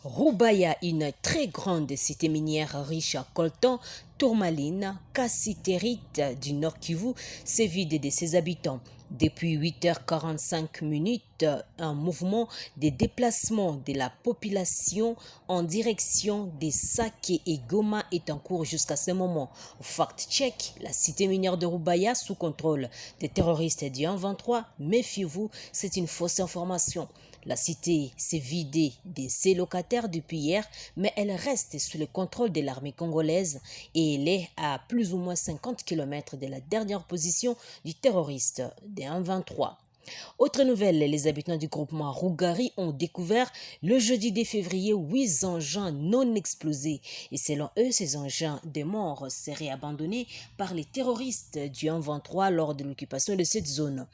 Roubaïa, une très grande cité minière riche en coltan, tourmaline, cassitérite du Nord Kivu, se vide de ses habitants. Depuis 8h45, un mouvement de déplacement de la population en direction des Saké et Goma est en cours jusqu'à ce moment. Fact-check, la cité minière de Roubaïa sous contrôle des terroristes du 1-23. Méfiez-vous, c'est une fausse information. La cité s'est vidée de ses locataires depuis hier, mais elle reste sous le contrôle de l'armée congolaise et elle est à plus ou moins 50 km de la dernière position du terroriste des 1-23. Autre nouvelle, les habitants du groupement Rougari ont découvert le jeudi 2 février 8 engins non explosés. Et selon eux, ces engins de mort seraient abandonnés par les terroristes du 1-23 lors de l'occupation de cette zone.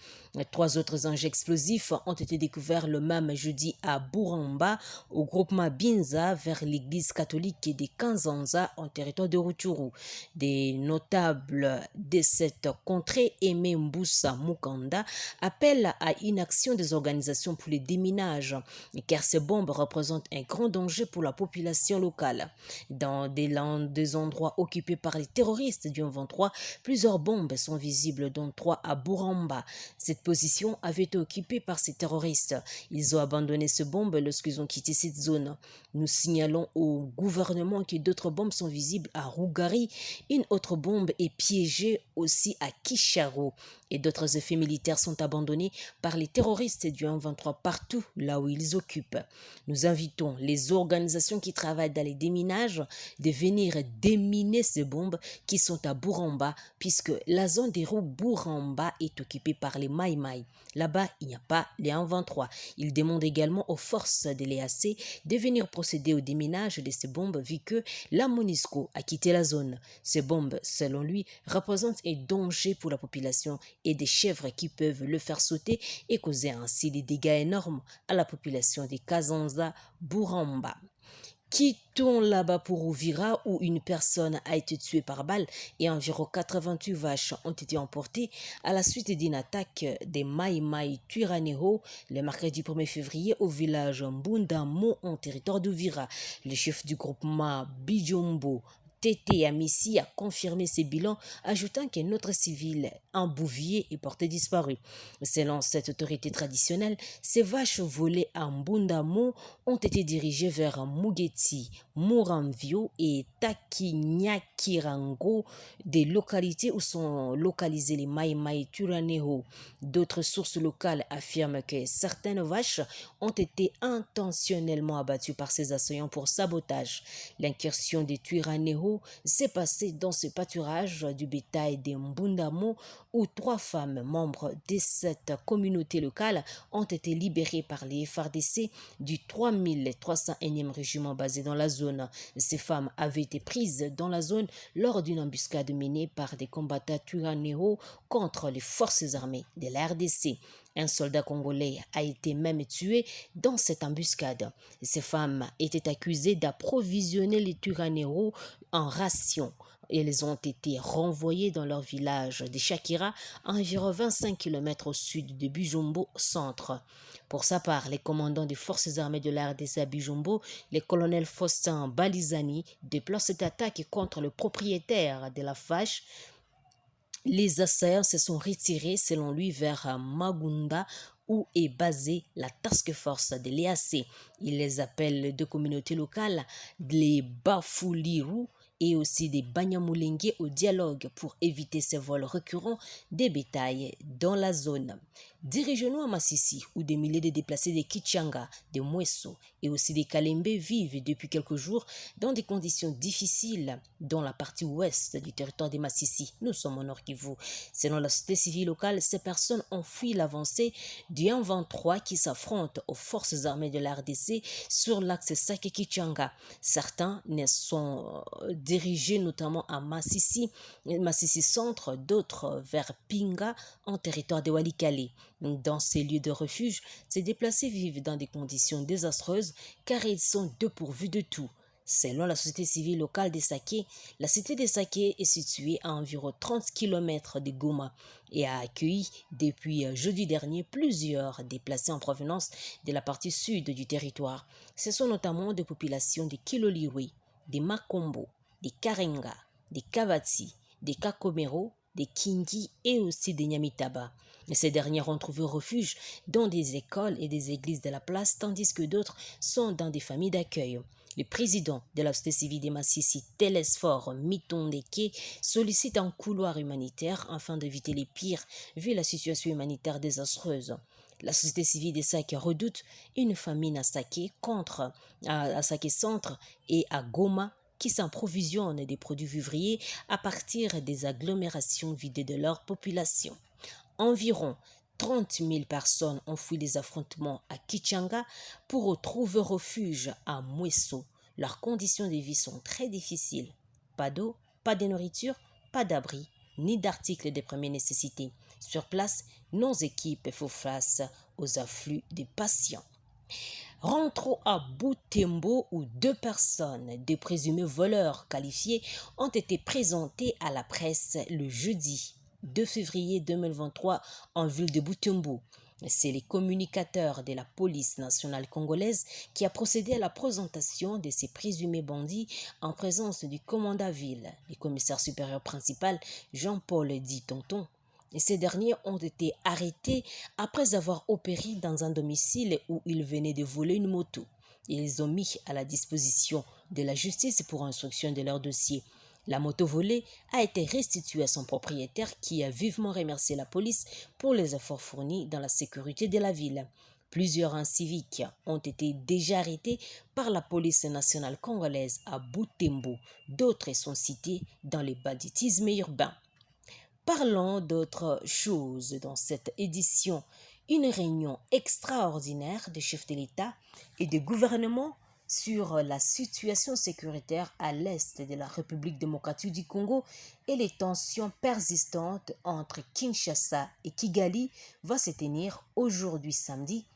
3 autres engins explosifs ont été découverts le même jeudi à Bouramba, au groupement Binza, vers l'église catholique des Kanzanza, en territoire de Rutshuru. Des notables de cette contrée, Aimé Mboussa Mukanda, appellent à une action des organisations pour le déminage, car ces bombes représentent un grand danger pour la population locale. Dans des endroits occupés par les terroristes du 23, plusieurs bombes sont visibles, dont 3 à Bouramba. Cette position avait été occupée par ces terroristes. Ils ont abandonné ces bombes lorsqu'ils ont quitté cette zone. Nous signalons au gouvernement que d'autres bombes sont visibles à Rougari. Une autre bombe est piégée aussi à Kisharo. Et d'autres effets militaires sont abandonnés par les terroristes du 1-23 partout là où ils occupent. Nous invitons les organisations qui travaillent dans les déminages de venir déminer ces bombes qui sont à Bouramba, puisque la zone des roues Bouramba est occupée par les Maï Maï. Là-bas, il n'y a pas les 1-23. Ils demandent également aux forces de l'EAC de venir procéder au déminage de ces bombes vu que la MONUSCO a quitté la zone. Ces bombes, selon lui, représentent un danger pour la population et des chèvres qui peuvent le faire sauter et causer ainsi des dégâts énormes à la population des Kazanza Bouramba. Quittons là-bas pour Ouvira où une personne a été tuée par balle et environ 88 vaches ont été emportées à la suite d'une attaque des Maï Maï Twiraneho le mercredi 1er février au village Mbundamo en territoire d'Ouvira. Le chef du groupement Bijombo Tété Amissi a confirmé ces bilans, ajoutant qu'un autre civil, un bouvier, est porté disparu. Selon cette autorité traditionnelle, ces vaches volées à Mbundamo ont été dirigées vers Mugeti, Muramvio et Takinyakirango, des localités où sont localisés les Maï Maï Turaneho. D'autres sources locales affirment que certaines vaches ont été intentionnellement abattues par ces assaillants pour sabotage. L'incursion des Twiraneho s'est passée dans ce pâturage du bétail des Mbundamo où 3 femmes membres de cette communauté locale ont été libérées par les FARDC du 3301e régiment basé dans la zone. Ces femmes avaient été prises dans la zone lors d'une embuscade menée par des combattants Twiraneho contre les forces armées de la RDC. Un soldat congolais a été même tué dans cette embuscade. Ces femmes étaient accusées d'approvisionner les Twiraneho en rations. Elles ont été renvoyées dans leur village de Shakira, à environ 25 km au sud de Bijombo centre. Pour sa part, les commandants des forces armées de la RDC à Bijombo, le colonel Faustin Balizani, déplore cette attaque contre le propriétaire de la vache. Les assaillants se sont retirés, selon lui, vers Magunda, où est basée la task force de l'EAC. Il les appelle de communautés locales, les Bafuliru et aussi des Banyamulenge au dialogue pour éviter ces vols récurrents des bétails dans la zone. Dirigeons-nous à Massissi, où des milliers de déplacés des Kichanga, des Mwesso et aussi des Kalembe vivent depuis quelques jours dans des conditions difficiles dans la partie ouest du territoire des Massissi. Nous sommes au Nord Kivu. Selon la société civile locale, ces personnes ont fui l'avancée du 1-23 qui s'affrontent aux forces armées de la RDC sur l'axe Sake-Kichanga. Certains ne sont dirigés notamment à Massissi centre, d'autres vers Pinga en territoire de Walikale. Dans ces lieux de refuge, ces déplacés vivent dans des conditions désastreuses car ils sont dépourvus de tout. Selon la société civile locale des Saké, la cité des Saké est située à environ 30 km de Goma et a accueilli depuis jeudi dernier plusieurs déplacés en provenance de la partie sud du territoire. Ce sont notamment des populations de Kiloliwe, des Makombo, des Karenga, des Kavati, des Kakomero, des Kingi et aussi des Nyamitaba. Ces derniers ont trouvé refuge dans des écoles et des églises de la place, tandis que d'autres sont dans des familles d'accueil. Le président de la société civile de Massissi, Telesphore Mitondeke, sollicite un couloir humanitaire afin d'éviter les pires vu la situation humanitaire désastreuse. La société civile des Saké redoute une famine à Saké Centre et à Goma qui s'approvisionnent des produits vivriers à partir des agglomérations vidées de leur population. Environ 30 000 personnes ont fui les affrontements à Kichanga pour trouver refuge à Mweso. Leurs conditions de vie sont très difficiles. Pas d'eau, pas de nourriture, pas d'abri, ni d'articles de première nécessité. Sur place, nos équipes font face aux afflux de patients. Rentrons à Butembo où 2 personnes, des présumés voleurs qualifiés, ont été présentées à la presse le jeudi 2 février 2023 en ville de Butembo. C'est le communicateur de la police nationale congolaise qui a procédé à la présentation de ces présumés bandits en présence du commandant ville, le commissaire supérieur principal Jean-Paul Di Tonton. Et ces derniers ont été arrêtés après avoir opéré dans un domicile où ils venaient de voler une moto. Ils ont mis à la disposition de la justice pour instruction de leur dossier. La moto volée a été restituée à son propriétaire qui a vivement remercié la police pour les efforts fournis dans la sécurité de la ville. Plusieurs inciviques ont été déjà arrêtés par la police nationale congolaise à Butembo. D'autres sont cités dans le banditisme urbain. Parlons d'autres choses dans cette édition. Une réunion extraordinaire des chefs de l'État et des gouvernements sur la situation sécuritaire à l'est de la République démocratique du Congo et les tensions persistantes entre Kinshasa et Kigali va se tenir aujourd'hui samedi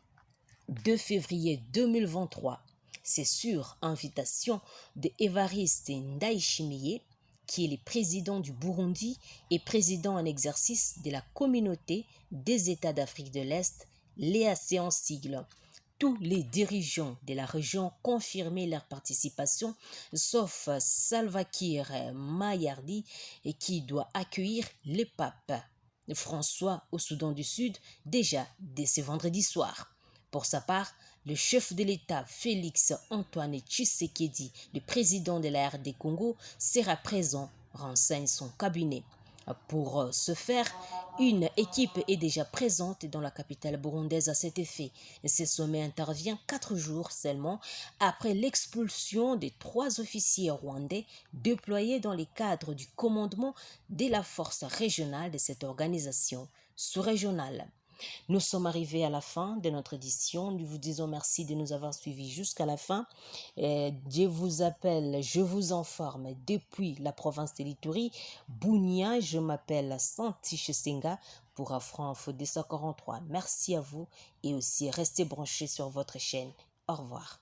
2 février 2023. C'est sur invitation de Évariste Ndayishimiye, qui est le président du Burundi et président en exercice de la Communauté des États d'Afrique de l'Est, l'EAC en sigle. Tous les dirigeants de la région confirmaient leur participation, sauf Salva Kiir Mayardi, qui doit accueillir le pape François au Soudan du Sud déjà dès ce vendredi soir. Pour sa part, le chef de l'État Félix Antoine Tshisekedi, le président de la RD Congo, sera présent, renseigne son cabinet. Pour ce faire, une équipe est déjà présente dans la capitale burundaise à cet effet. Ce sommet intervient 4 jours seulement après l'expulsion des 3 officiers rwandais déployés dans le cadre du commandement de la force régionale de cette organisation sous-régionale. Nous sommes arrivés à la fin de notre édition. Nous vous disons merci de nous avoir suivis jusqu'à la fin. Je vous appelle, je vous informe depuis la province de l'Ituri, Bounia. Je m'appelle Santi Chesenga pour Afro Info 243. Merci à vous et aussi restez branchés sur votre chaîne. Au revoir.